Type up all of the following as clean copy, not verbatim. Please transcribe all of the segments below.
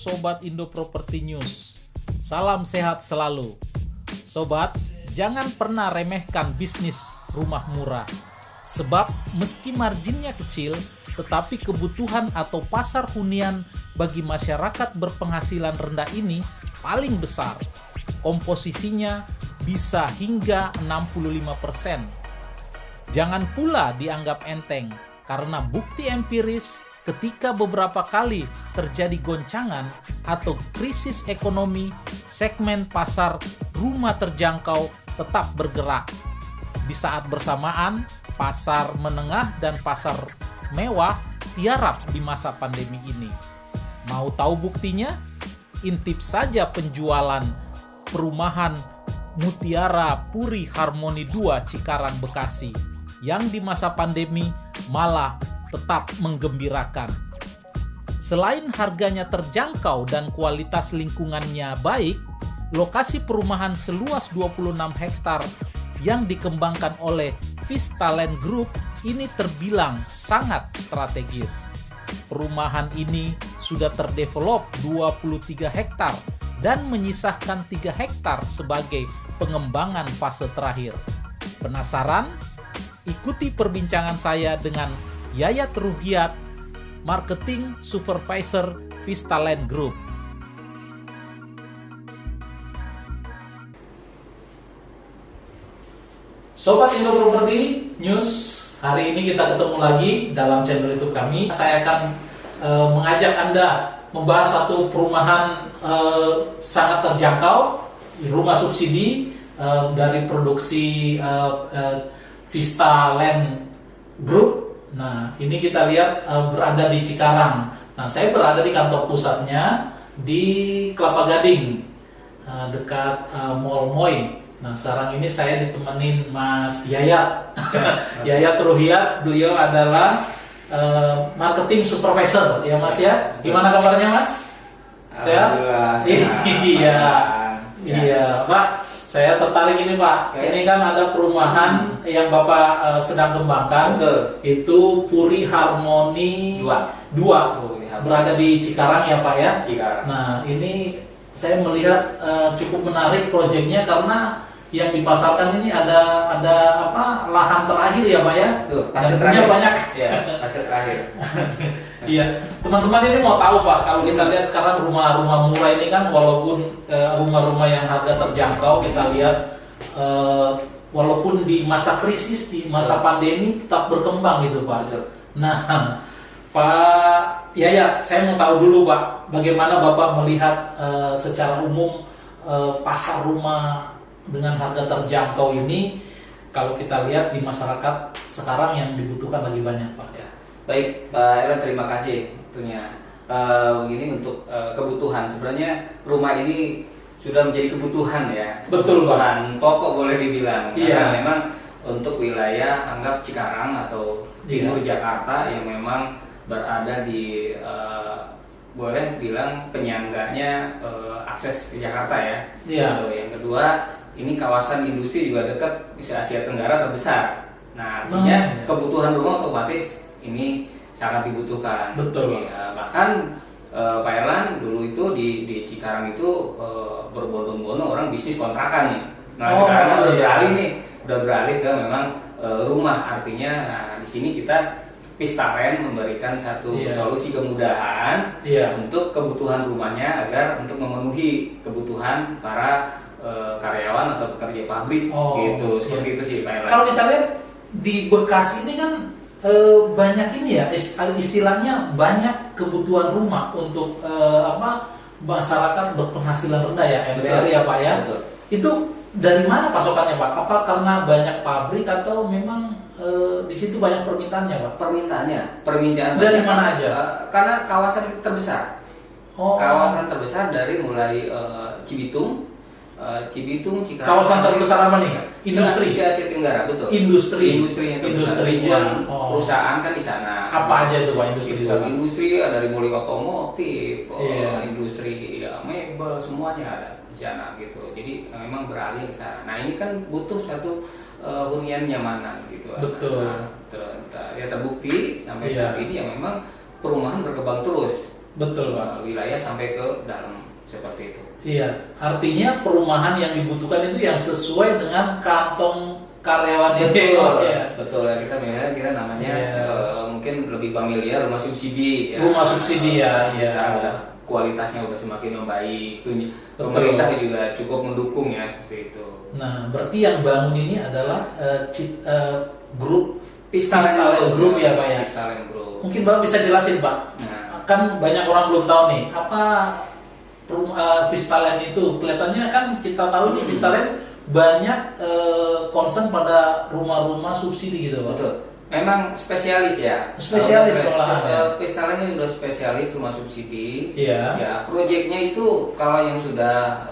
Sobat Indo Property News. Salam sehat selalu. Sobat, jangan pernah remehkan bisnis rumah murah. Sebab meski marginnya kecil, tetapi kebutuhan atau pasar hunian bagi masyarakat berpenghasilan rendah ini paling besar. Komposisinya bisa hingga 65%. Jangan pula dianggap enteng, karena bukti empiris ketika beberapa kali terjadi goncangan atau krisis ekonomi, segmen pasar rumah terjangkau tetap bergerak. Di saat bersamaan, pasar menengah dan pasar mewah tiarap di masa pandemi ini. Mau tahu buktinya? Intip saja penjualan perumahan Mutiara Puri Harmoni 2 Cikarang, Bekasi, yang di masa pandemi malah tetap menggembirakan. Selain harganya terjangkau dan kualitas lingkungannya baik, lokasi perumahan seluas 26 hektar yang dikembangkan oleh Vistaland Group ini terbilang sangat strategis. Perumahan ini sudah terdevelop 23 hektar dan menyisahkan 3 hektar sebagai pengembangan fase terakhir. Penasaran? Ikuti perbincangan saya dengan Yayat Ruhiat, Marketing Supervisor Vistaland Group. Sobat Indo Property News, hari ini kita ketemu lagi dalam channel YouTube kami. Saya akan mengajak Anda membahas satu perumahan sangat terjangkau, rumah subsidi dari produksi Vistaland Group. Nah, ini kita lihat berada di Cikarang. Nah, saya berada di kantor pusatnya di Kelapa Gading, dekat Mall Moy. Nah, sekarang ini saya ditemenin Mas Yayat. Yayat Ruhiat, beliau adalah marketing supervisor, ya Mas ya. Gimana kabarnya Mas? Sehat? Iya, iya, Pak. Saya tertarik ini Pak. Ini kan ada perumahan yang Bapak sedang kembangkan. Betul. Itu Puri Harmoni 2. Berada di Cikarang ya Pak ya. Cikarang. Nah, ini saya melihat cukup menarik proyeknya karena yang dipasarkan ini ada apa, lahan terakhir ya Pak ya. Tuh, fase terakhir banyak. Ya, fase terakhir. Iya, teman-teman ini mau tahu Pak, kalau kita lihat sekarang rumah-rumah murah ini kan walaupun rumah-rumah yang harga terjangkau, kita lihat walaupun di masa krisis, di masa pandemi tetap berkembang gitu Pak. Nah, Pak Yayat, saya mau tahu dulu Pak, bagaimana Bapak melihat secara umum pasar rumah dengan harga terjangkau ini, kalau kita lihat di masyarakat sekarang yang dibutuhkan lagi banyak Pak ya. Baik, Pak Ella, terima kasih tentunya. Begini untuk kebutuhan, sebenarnya rumah ini sudah menjadi kebutuhan ya. Betul kebutuhan pokok boleh dibilang. Iya. Karena memang untuk wilayah anggap Cikarang atau timur Jakarta yang memang berada di boleh bilang penyangganya akses ke Jakarta ya. Iya. Gitu. Yang kedua, ini kawasan industri juga dekat di Asia Tenggara terbesar. Nah, artinya kebutuhan rumah otomatis ini sangat dibutuhkan. Betul. Bahkan Pak Erlan dulu itu di Cikarang itu berbondong-bondong orang bisnis kontrakan nih. Nah, sekarang kan udah beralih ke memang rumah. Artinya, nah, di sini kita Vistaland memberikan satu solusi kemudahan untuk kebutuhan rumahnya agar untuk memenuhi kebutuhan para karyawan atau pekerja pabrik gitu. Seperti itu sih Pak Erlan. Kalau kita lihat di Bekasi ini kan banyak ini ya, istilahnya banyak kebutuhan rumah untuk masyarakat berpenghasilan rendah ya, MPR ya Pak ya. Betul. Itu dari mana pasokannya Pak? Apa karena banyak pabrik atau memang di situ banyak permintaannya Pak? Permintaan dari mana aja? Karena kawasan terbesar. Kawasan terbesar dari mulai Cibitung, Cikarang. Kawasan terbesar apa nih? Industri Asia Tenggara, betul. Industrinya perusahaan kan di sana. Apa aja itu Pak industri di sana? Industri dari mulai otomotif, industri mebel, semuanya ada di sana gitu. Jadi memang beralih ke sana. Nah, ini kan butuh satu hunian nyamanan gitu. Betul. Ya terbukti sampai saat ini yang memang perumahan berkembang terus. Betul Pak. wilayah sampai ke dalam seperti itu. Iya, artinya perumahan yang dibutuhkan itu yang sesuai dengan kantong karyawan itu. Betul, Ya. betul ya, kita namanya mungkin lebih familiar rumah subsidi. Ya. Rumah subsidi ya, Sekarang ya. udah kualitasnya udah semakin membaik. Pemerintah juga cukup mendukung ya seperti itu. Nah, berarti yang bangun ini adalah grup Pistalen Group ya Pak ya. Pistalen Group. Mungkin Bapak bisa jelasin Pak. Nah, Kan banyak orang belum tahu nih apa Vistalen itu. Kelihatannya kan kita tahu nih Vistalen banyak concern pada rumah-rumah subsidi gitu Pak. betul. Memang spesialis ya. Spesialis olahan ya. Pistalen ini udah spesialis rumah subsidi. Iya. Ya, proyeknya itu kalau yang sudah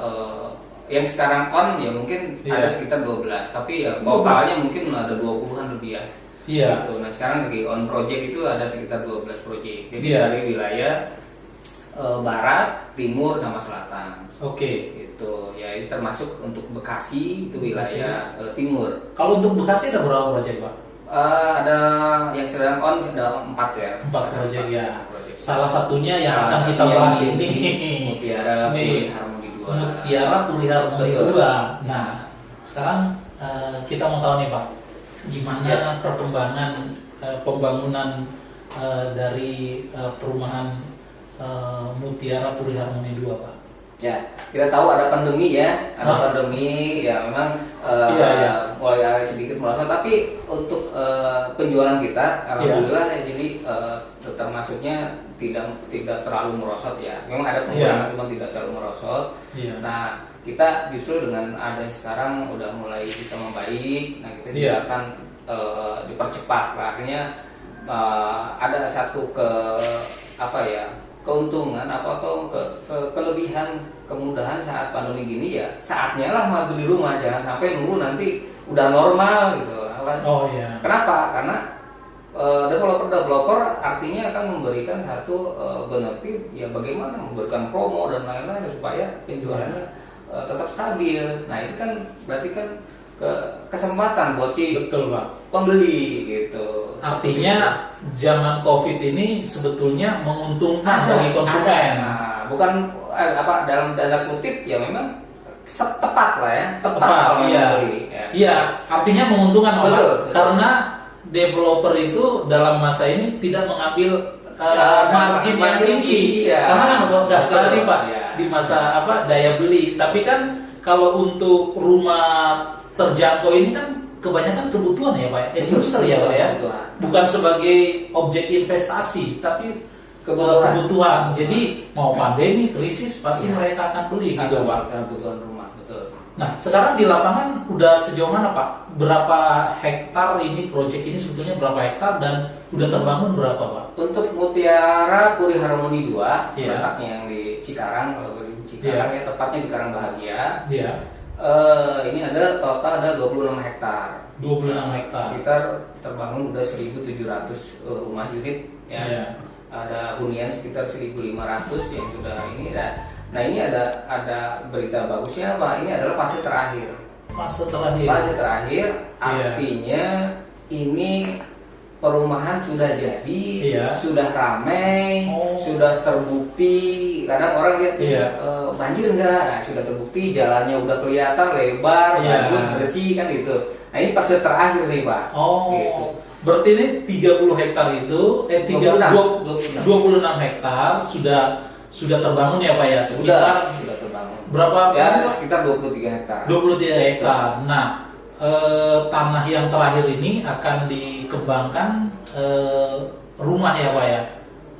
yang sekarang on ya mungkin Iya. ada sekitar 12, tapi ya totalnya mungkin ada 20-an lebih ya. Iya. Gitu. Nah, sekarang lagi on project itu ada sekitar 12 proyek. Jadi Iya. dari wilayah barat, timur sama selatan. Oke. Itu ya ini termasuk untuk Bekasi itu wilayah timur. Kalau untuk Bekasi ada berapa proyek Pak? Ada yang sedang on ada 4 ya. 4 proyek ya. Proyek. Salah satunya yang Salah akan kita satunya bahas ini, ini. Mutiara Nih. Puri Harmoni 2. Mutiara Puri Harmoni Betul. 2. Nah, sekarang kita mau tahu nih Pak, gimana Ya. perkembangan pembangunan dari perumahan Mutiara Puri Harmoni 2 Pak? Ya, kita tahu ada pandemi ya, pandemi ya memang Iya. mulai sedikit merosot, tapi untuk penjualan kita, alhamdulillah jadi termasuknya tidak terlalu merosot ya. Memang ada pengurangan, cuma tidak terlalu merosot. Iya. Nah, kita justru dengan adanya sekarang udah mulai kita membaik, nah kita juga akan dipercepat. Artinya ada satu keuntungan atau kelebihan kemudahan saat pandemi gini ya saatnya lah mau beli rumah, jangan sampai nunggu nanti udah normal gitu. Oh iya. Kenapa? Karena developer artinya akan memberikan satu benefit ya, bagaimana memberikan promo dan lain-lain supaya penjualannya tetap stabil. Nah itu kan berarti kan kesempatan buat si Betul Pak. pembeli gitu. Artinya zaman COVID ini sebetulnya menguntungkan bagi konsumen. Nah, bukan dalam tanda kutip ya memang tepat lah ya, tepat Tepat, kalau iya. membeli. Ya. Iya, artinya menguntungkan Pak. Betul. Karena developer itu dalam masa ini tidak mengambil margin yang tinggi. Iya. Karena kan nggak sekali Pak Iya. di masa daya beli. Tapi kan kalau untuk rumah terjangkau ini kan kebanyakan kebutuhan ya Pak, industri ya Pak ya, Kebutuhan. bukan sebagai objek investasi, tapi kebutuhan. Jadi mau pandemi, krisis pasti mereka akan beli gitu Pak. Kebutuhan rumah, betul. Nah sekarang di lapangan udah sejauh mana Pak? Berapa hektar ini proyek ini sebetulnya berapa hektar dan udah terbangun berapa Pak? Untuk Mutiara Puri Harmoni 2 Iya. letaknya yang di Cikarang, kalau di Cikarang ya tepatnya di Karang Bahagia. Iya. Ini ada total ada 26 hektar. 26 hektar. Sekitar terbangun udah 1.700 rumah unit ya. Iya. Ada hunian sekitar 1.500 yang sudah ini. Nah ini ada berita bagusnya apa? Ini adalah fase terakhir. Fase terakhir. Fase terakhir Iya. artinya ini perumahan sudah jadi, Iya. sudah ramai, Oh. sudah terbukti. Kadang orang lihat Iya. banjir enggak, nah, sudah terbukti jalannya udah kelihatan lebar, Iya. bagus, bersih kan gitu. Nah ini fase terakhir nih Pak. Oh, Gitu. berarti ini 30 hektar itu 26 hektar sudah terbangun ya Pak ya? Sekitar Sudah terbangun. berapa? Ya sekitar 23 hektar. 23 hektar. Nah, tanah yang terakhir ini akan dikembangkan rumah ya Pak ya?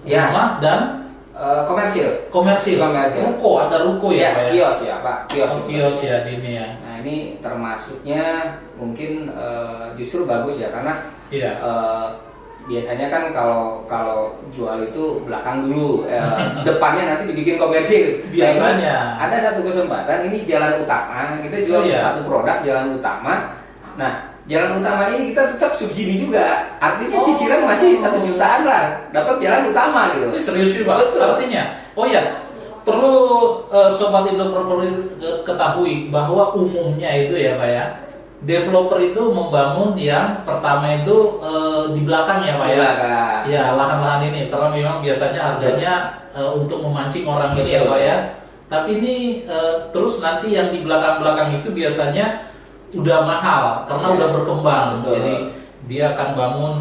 Ya. Rumah dan Komersil. komersil. Komersil. Ruko, ada ruko ya Pak ya? Kios ya Pak, kios. Oh, kios ya di ini ya. Nah ini termasuknya mungkin justru bagus ya karena Iya. biasanya kan kalau jual itu belakang dulu, depannya nanti dibikin komersil. Biasanya. Nah, ada satu kesempatan ini jalan utama, kita jual Oh, iya. satu produk jalan utama. Nah jalan utama ini kita tetap subsidi juga, artinya Oh. cicilan masih 1 jutaan lah, dapat jalan utama gitu. Ini serius sih Pak. Betul. Artinya, oh ya, perlu sobat Indo Property ketahui bahwa umumnya itu ya Pak ya, developer itu membangun yang pertama itu di belakang ya Pak Di ya? belakang. Ya, lahan-lahan ini karena memang biasanya harganya untuk memancing orang ini ya Pak ya. Tapi ini terus nanti yang di belakang-belakang itu biasanya udah mahal karena udah berkembang. Betul. Jadi dia akan bangun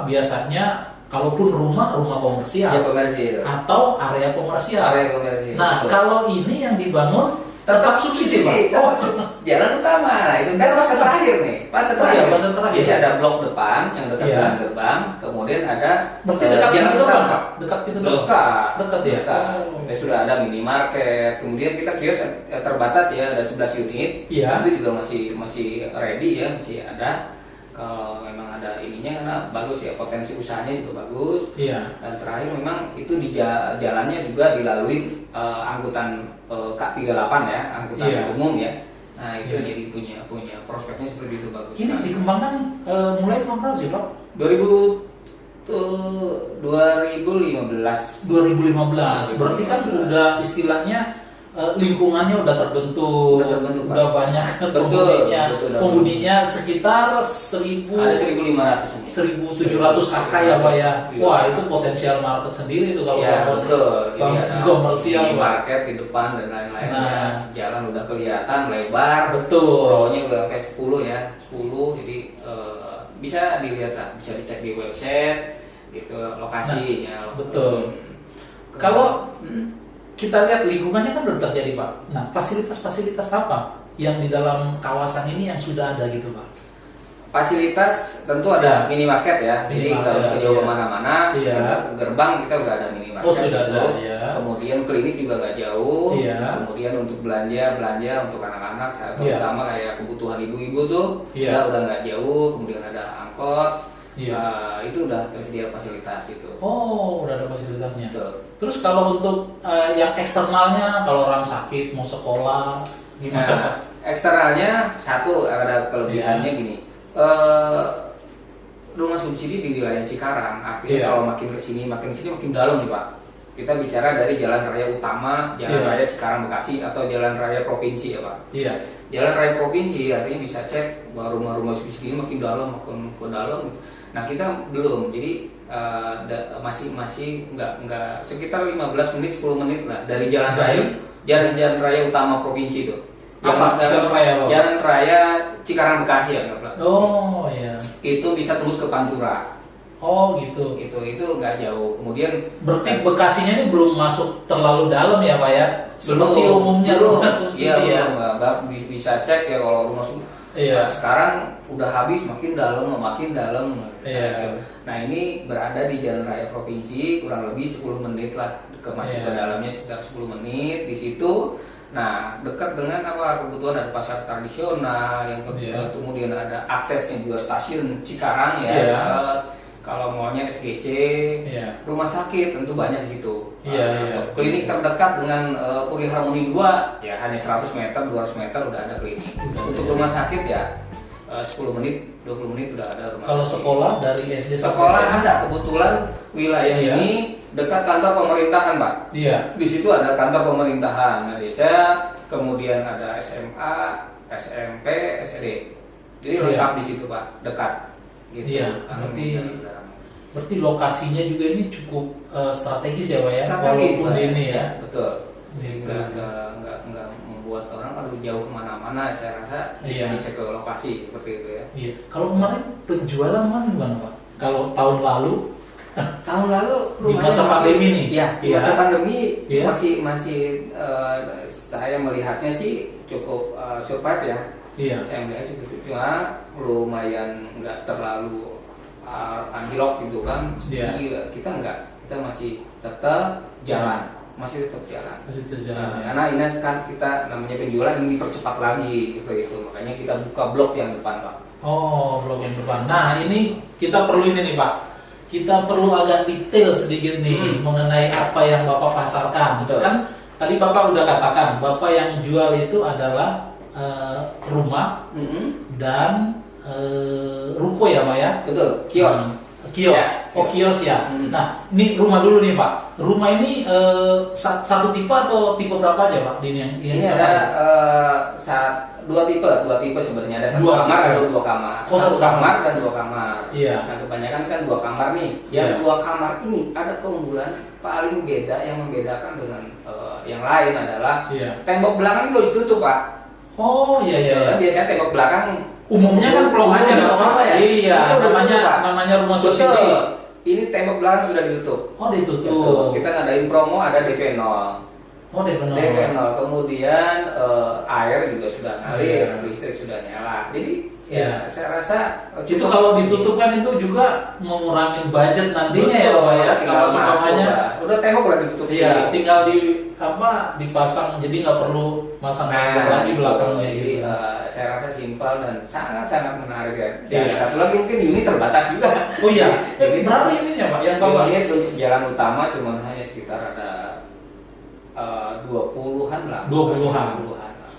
biasanya kalaupun rumah komersial Ya, komersil. atau area komersial. Area komersil. Nah, Betul. kalau ini yang dibangun tetap subsidi Pak. Oh, jalan utama. Nah, itu kan fase terakhir nih. Fase Oh, terakhir. iya, fase terakhir. Jadi ada blok depan yang dekat Iya. dengan gerbang, kemudian ada Berarti dekat jalan pintu depan utama. Pak? Dekat pintu depan. Dekat ya. dekat. Oh. Ya, sudah ada minimarket, kemudian kita kios terbatas ya, ada 11 unit. Iya. Itu juga masih ready ya, masih ada. Kalau memang ada ininya karena bagus ya, potensi usahanya juga bagus. Iya. Dan terakhir memang itu di jalannya juga dilalui angkutan K38 ya, angkutan Iya. umum ya. Nah, itu Iya. jadi punya prospeknya seperti itu, bagus. Ini dikembangkan mulai tahun berapa sih Pak? 2015. 2015. Berarti kan udah istilahnya lingkungannya udah terbentuk, Udah terbentuk, Pak. udah banyak Betul, penguninya. betul, Penguninya sekitar 1000 Ada 1.500 ini. 1.700 kakak ya Pak ya. Iya. Wah, itu potensial market sendiri tuh kalau Ya, bangun betul. bangun Jadi ada komersial Pak. market di depan dan lain-lain. Nah. Ya. Jalan udah kelihatan lebar. Betul. Row-nya udah sampai 10 ya, 10. Jadi bisa dilihat lah, bisa dicek di website gitu lokasinya. betul. Kalau kita lihat lingkungannya kan udah terjadi Pak. Nah, fasilitas-fasilitas apa yang di dalam kawasan ini yang sudah ada gitu Pak? Fasilitas tentu ada minimarket ya, jadi Minimarket, nggak harus jauh iya. kemana-mana. Iya. Gerbang kita udah ada minimarket. Oh, sudah gitu. ada, ya. Kemudian klinik juga nggak jauh. Iya. Kemudian untuk belanja untuk anak-anak, Iya. terutama kayak kebutuhan ibu-ibu tuh, Iya. udah nggak jauh. Kemudian ada angkot. Iya. Itu udah tersedia fasilitas itu. Oh, udah ada fasilitasnya. Betul. Terus kalau untuk yang eksternalnya, kalau orang sakit mau sekolah, gimana Pak? Nah, eksternalnya satu ada kelebihannya Iya. gini. Rumah subsidi di wilayah Cikarang, artinya Iya. kalau makin kesini makin dalam nih Pak. Kita bicara dari jalan raya utama, jalan Iya. raya Cikarang Bekasi atau jalan raya provinsi ya Pak. Iya. Jalan raya provinsi artinya bisa cek bahwa rumah-rumah subsidi ini makin dalam gitu. Nah kita belum, jadi masih nggak sekitar 15 menit 10 menit lah dari jalan raya utama provinsi itu. Apa? Jalan raya apa? Jalan raya Cikarang Bekasi ya Pak. Oh, iya. Itu bisa tembus ke Pantura. Oh, gitu. Itu nggak jauh. Kemudian Berarti Bekasinya ini belum masuk terlalu dalam ya Pak ya? Seperti umumnya rumah subsidi ya. belum, Mbak. Bisa cek ya kalau rumah subsidi. Iya. Nah, sekarang udah habis makin dalam. Iya. Nah, ini berada di jalan raya provinsi kurang lebih 10 menit lah masuk ke Iya. dalamnya sekitar 10 menit di situ. Nah, dekat dengan kebutuhan ada pasar tradisional yang Iya. kemudian ada aksesnya juga stasiun Cikarang ya. Iya. Kalau maunya SGC, Iya. rumah sakit tentu banyak di situ. Iya. Klinik terdekat dengan Puri Harmoni 2 ya hanya 100 meter, 200 meter udah ada klinik. Untuk rumah sakit ya 10 menit, 20 menit udah ada rumah Kalau sakit. sekolah dari SD sampai Sekolah SMA? ada, kebetulan wilayah Iya. ini dekat kantor pemerintahan, Pak. Iya. Di situ ada kantor pemerintahan desa, kemudian ada SMA, SMP, SD. Jadi Iya. lengkap di situ, Pak, dekat. Gitu. Iya, berarti lokasinya juga ini cukup strategis ya Pak ya? Strategis, Walaupun Pak. ini ya. Betul. Gitu. Nggak membuat orang harus jauh kemana-mana. Saya rasa bisa Iya. dicek ke lokasi seperti itu ya. Iya. Kalau kemarin penjualan gimana Pak? Kalau tahun lalu Tahun lalu Di masa pandemi nih? Ya, di Iya. masa pandemi Iya. masih saya melihatnya sih cukup survive ya. iya. Saya melihat cukup, cuma lumayan nggak terlalu anjlok gitu kan. Iya. Jadi kita masih tetap jalan, masih tetap jalan. Masih terjalan ya. Karena ini kan kita namanya penjualan ini dipercepat lagi seperti itu. Makanya kita buka blok yang depan, Pak. Oh, blok yang depan. Nah, ini kita perlu ini nih Pak. Kita perlu agak detail sedikit nih mengenai apa yang Bapak pasarkan. Betul. Kan tadi Bapak udah katakan, Bapak yang jual itu adalah rumah dan ruko ya Pak ya? Betul, kios. Kios. Ya, Oh, kios ya. Hmm. Nah, ini rumah dulu nih Pak. Rumah ini satu tipe atau tipe berapa aja Pak? Ini yang Ini pasar? ada dua tipe sebenarnya, ada satu Dua kamar, tipe. ada dua kamar. Oh, satu satu kamar dan dua kamar. Iya. Nah, kebanyakan kan dua kamar nih. Yang Iya. dua kamar ini ada keunggulan paling beda yang membedakan dengan yang lain adalah Iya. tembok belakang itu harus tutup, Pak. Oh iya iya. Kan biasanya tembok belakang Umumnya kan pelong aja nggak apa-apa ya. Iya. Itu udah Namanya ditutup, Pak. namanya rumah Betul. subsidi. Ini tembok belakang sudah ditutup. Oh ditutup. Betul. Kita ngadain promo ada DP0. Oh benar. DP0 kemudian air juga sudah ngalir, Iya. listrik sudah nyala. Jadi Iya. ya saya rasa Itu kalau ditutup kan itu juga mengurangi budget nantinya ya Pak ya. tinggal Kalau masuk, seumpamanya udah tembok udah ditutup. iya tinggal dipasang jadi nggak perlu masang tembok lagi belakangnya jadi gitu. saya rasa simpel dan sangat menarik ya. Iya. Satu lagi mungkin unit terbatas juga. Oh iya. Jadi Berapa unitnya Pak yang bawa? unit untuk jalan utama cuma hanya sekitar ada 20-an lah. 20-an.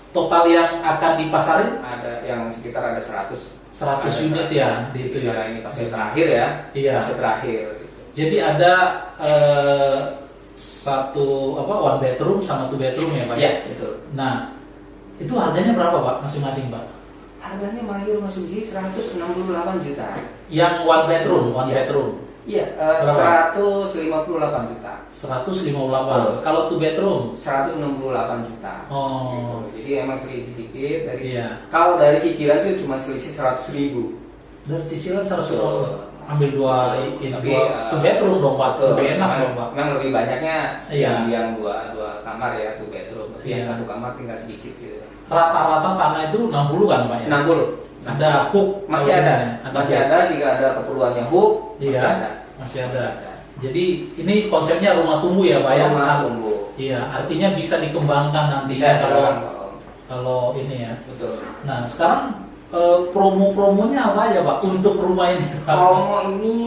Total yang akan dipasarin Ada yang sekitar ada 100 100 ada unit ya di itu ya. Nah, ini fase terakhir ya. Iya. Fase terakhir gitu. Jadi ada satu one bedroom sama two bedroom ya Pak? Iya, betul. Nah, itu harganya berapa Pak masing-masing Pak? Harganya Mahir Rumah Subsidi 168 juta. Yang one bedroom, Iya. bedroom Iya, Berapa? 158 juta. 158. Kalau two bedroom 168 juta. Oh. Gitu. Jadi emang selisih sedikit dari Iya. kalau dari cicilan itu cuma selisih 100.000. Dari cicilan 100 Betul. ambil dua ini Tapi, dua two bedroom dong Pak. Betul. Lebih enak Memang- dong Pak. Memang lebih banyaknya Iya. yang dua kamar ya, two bedroom. Tapi yang Iya. satu kamar tinggal sedikit gitu. Rata-rata tanah itu 60 kan Pak ya? 60. Ada hook Masih kalau ada, ini, masih hook. ada jika ada keperluannya hook, Iya. masih ada. Masih ada. Jadi ini konsepnya rumah tumbuh ya Pak ya? Rumah tumbuh. Iya, artinya bisa dikembangkan nantinya Bisa kalau sekarang, kalau ini ya. betul. Nah, sekarang promo-promonya apa aja Pak untuk rumah ini Pak? Promo ini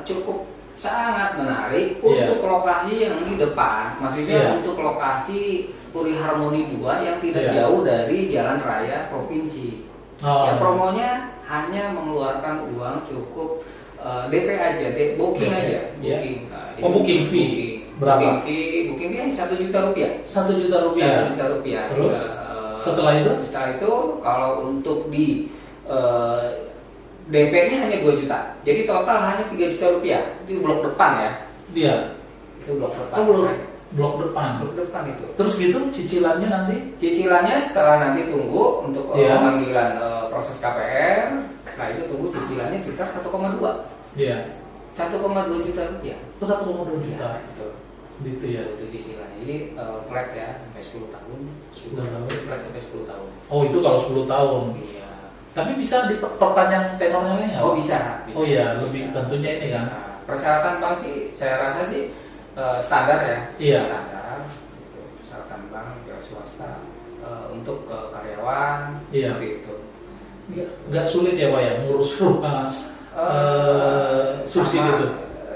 cukup sangat menarik Iya. untuk lokasi yang di depan. Maksudnya Iya. untuk lokasi Puri Harmoni 2 yang tidak Iya. jauh dari jalan raya provinsi. Oh. Ya promonya hanya mengeluarkan uang cukup DP aja, booking DP, aja, iya. booking. Nah, Oh, booking fee. Berapa? Booking fee hanya 1 juta rupiah. 1 juta rupiah. 1 juta rupiah. Terus? Eh, Setelah itu? Setelah itu kalau untuk di DP-nya hanya 2 juta. Jadi total hanya 3 juta rupiah. Itu blok depan ya. Dia. Itu blok depan. Oh, blok depan. Blok depan itu. Terus gitu cicilannya nanti? Cicilannya setelah nanti tunggu untuk Iya. pemanggilan proses KPR. Nah itu tunggu cicilannya sekitar 1,2. Iya. 1,2 juta rupiah. Oh, 1,2 juta. Betul. Gitu ya. Itu cicilannya. Jadi flat ya sampai 10 tahun. 10 tahun. Flat sampai 10 tahun. Oh, itu kalau 10 tahun. Iya. Tapi bisa diperpanjang tenornya lagi nggak? Oh Pak? bisa. Oh iya, lebih tentunya ini kan. Nah, persyaratan bank sih, saya rasa sih standar ya. Iya. Standar. Gitu. Persyaratan bank pihak swasta untuk karyawan. Iya. Seperti itu. Nggak sulit ya Pak ya ngurus rumah subsidi sama, itu.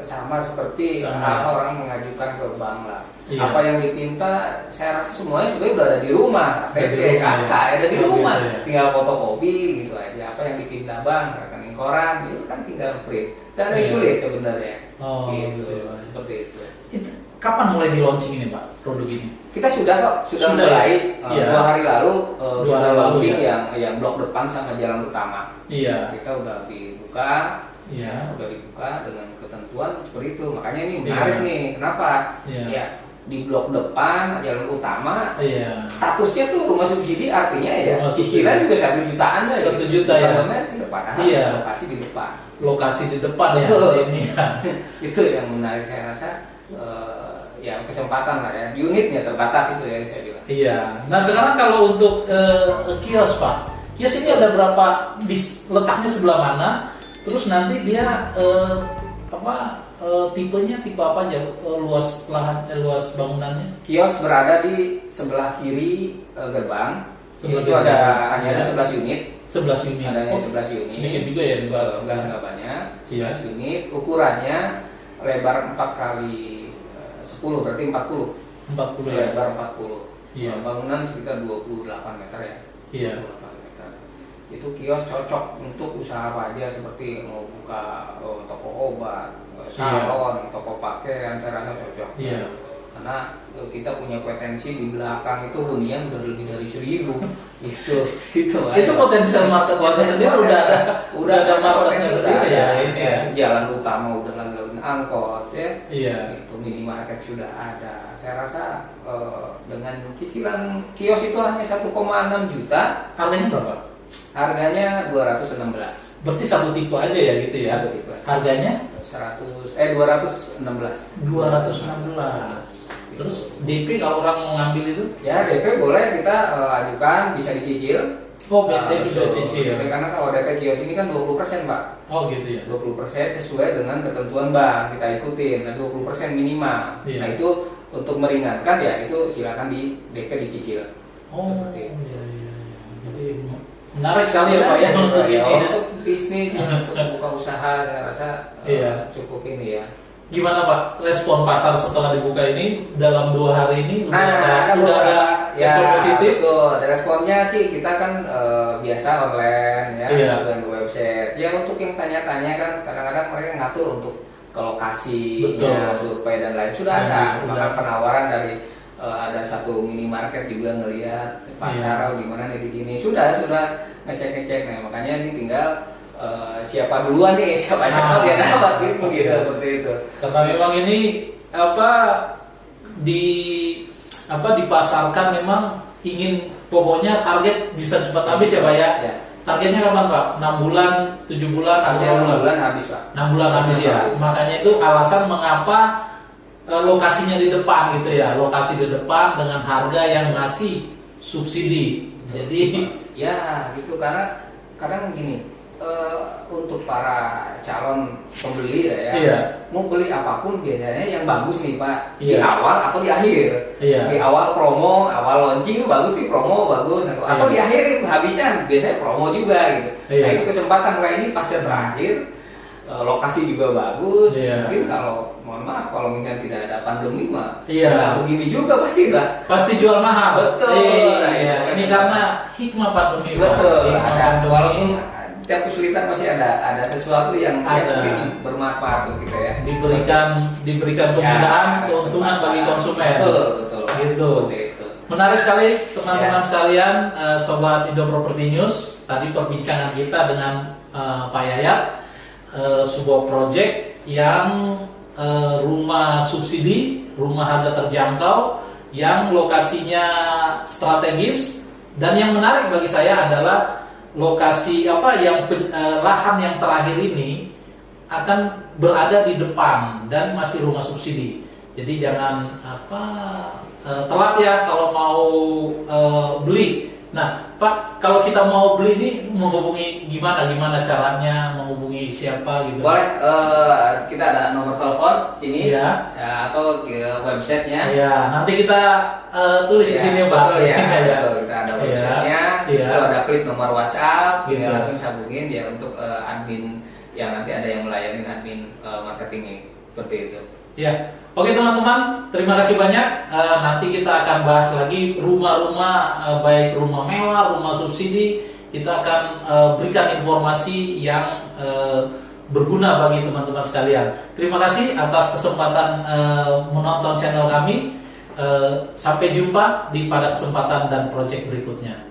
sama seperti Sama. apa orang mengajukan ke bank lah. Iya. Apa yang dipinta, saya rasa semuanya sebenarnya udah ada di rumah. Ada di KTP, rumah, KK, ya. ada di Oh, rumah. gitu ya. Tinggal fotokopi gitu aja. Apa yang dipinta bank, rekening koran, itu kan tinggal print. Dan ada yang Iya. sulit sebenarnya. Oh, gitu, gitu ya. seperti itu. Itu kapan mulai di launching ini Pak produk ini? Kita sudah kok, sudah Sudah, mulai ya? 2 hari lalu Dua kita hari lalu, launching ya? yang blok depan sama jalan utama. Iya. Kita udah dibuka, Iya. udah dibuka dengan ketentuan seperti itu. Makanya ini menarik Iya. nih. Kenapa? Iya. Ya di blok depan jalan utama Iya. statusnya tuh rumah subsidi, artinya ya Rumah subsidi. cicilan juga 1 jutaan aja. 1 juta ya. Sih depan. Iya. Lokasi di depan. Lokasi di depan ya Betul. ini ya. Itu yang menarik saya rasa. Ya kesempatan lah ya. Unitnya terbatas itu ya yang saya bilang. Iya. Nah sekarang kalau untuk kios Pak, kios ini ada berapa? Letaknya sebelah mana? Terus nanti dia tipenya tipe apa aja? Luas lahan, luas bangunannya? Kios berada di sebelah kiri gerbang. Sebelah Itu kiri ada gerbang. hanya ada Ya. 11 unit. 11 unit. Adanya Oh, 11 unit. sedikit juga ya di bawah. Enggak banyak. Iya. 11 unit. Ukurannya lebar 4 kali 10 berarti 40. 40 ya. Lebar 40. Iya. Bangunan sekitar 28 meter ya. Iya. 28 meter. Itu kios cocok untuk usaha apa aja seperti mau buka toko obat, salon, toko pakaian, saya rasa cocok. Iya. karena kita punya potensi di belakang itu hunian udah lebih dari 1.000 gitu Itu potensial marketnya sendiri udah ada marketnya sendiri ya, ini ya. Jalan utama udah langganan angkot ya. Iya. Itu minimarket sudah ada. Saya rasa dengan cicilan kios itu hanya 1,6 juta. Harganya berapa? Harganya 216. Berarti satu tipe aja ya gitu ya. Satu tipe. Harganya 216. 216. Terus DP kalau orang mau ngambil itu? Ya DP boleh kita ajukan, bisa dicicil. Oh, DP bisa cicil. Karena kalau DP kios ini kan 20% Pak. Oh gitu ya. 20% sesuai dengan ketentuan bank kita ikutin. Nah 20% minimal. Iya. Nah itu untuk meringankan ya itu silakan di DP dicicil. Oh Seperti itu. iya iya. Jadi menarik sekali ya Pak ya untuk ini. Ya. Untuk bisnis, untuk buka usaha saya rasa Iya. cukup ini ya. Gimana Pak respon pasar setelah dibuka ini dalam 2 hari ini? Ada respon positif? Betul. Ada responnya sih kita kan biasa online ya, Iya. dengan website. Ya untuk yang tanya-tanya kan kadang-kadang mereka ngatur untuk ke lokasi, Betul. ya, survei dan lain sudah ada. Bahkan penawaran dari ada satu minimarket juga ngelihat pasar gimana nih di sini. Sudah ngecek. Nah makanya ini tinggal siapa duluan nih, siapa cepat dia dapat gitu seperti itu. Karena memang ini dipasarkan memang ingin pokoknya target bisa cepat habis ya Pak ya. Ya. Targetnya kapan Pak? 6 bulan, 7 bulan, Harusnya 6 6 bulan habis Pak. 6 bulan habis ya. Makanya itu alasan mengapa lokasinya di depan gitu ya. Lokasi di depan dengan harga yang masih subsidi. Jadi ya gitu karena kadang gini untuk para calon pembeli ya, iya. mau beli apapun biasanya yang bagus nih Pak di Iya. awal atau di akhir. Iya. Di awal promo, awal launching bagus nih promo bagus, atau Iya. di akhir habisnya biasanya promo juga gitu. Iya. Nah itu kesempatan kayak ini pas yang terakhir, lokasi juga bagus. Iya. Mungkin kalau mohon maaf kalau misalnya tidak ada pandemi mah, Iya. nah, begini juga pasti lah. Pasti jual mahal. Betul. Iya. Iya. Ini karena hikmah pandemi. Pak. Betul, Hikmah ada pandemi. walaupun tiap kesulitan pasti ada sesuatu yang Ada. mungkin bermanfaat untuk kita ya. diberikan kemudahan, Ya, keuntungan bagi konsumen. Betul. Gitu. Seperti itu. Menarik sekali teman-teman Ya. sekalian, Sobat Indo Property News. Tadi perbincangan kita dengan Pak Yayat, sebuah proyek yang rumah subsidi, rumah harga terjangkau, yang lokasinya strategis, dan yang menarik bagi saya adalah lokasi lahan yang terakhir ini akan berada di depan dan masih rumah subsidi. Jadi jangan telat ya kalau mau beli. Nah, Pak, kalau kita mau beli ini menghubungi gimana caranya, menghubungi siapa gitu? Boleh, kita ada nomor telepon sini, Iya. ya, atau ke websitenya. Ya, nanti kita tulis di sini, Pak. Betul, ya, Ya. betul. Kita ada websitenya, Iya. disitu ada klik nomor WhatsApp, Gitu. tinggal langsung sambungin ya untuk admin yang nanti ada yang melayani admin marketingnya, seperti itu. Ya, oke teman-teman, terima kasih banyak. Nanti kita akan bahas lagi rumah-rumah, baik rumah mewah, rumah subsidi. Kita akan berikan informasi yang berguna bagi teman-teman sekalian. Terima kasih atas kesempatan menonton channel kami. Sampai jumpa pada kesempatan dan proyek berikutnya.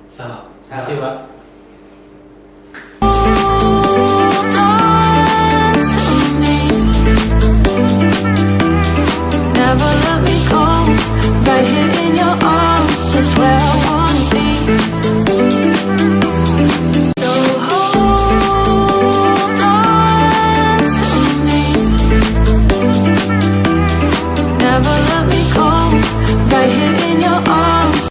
Salam. Terima kasih Pak.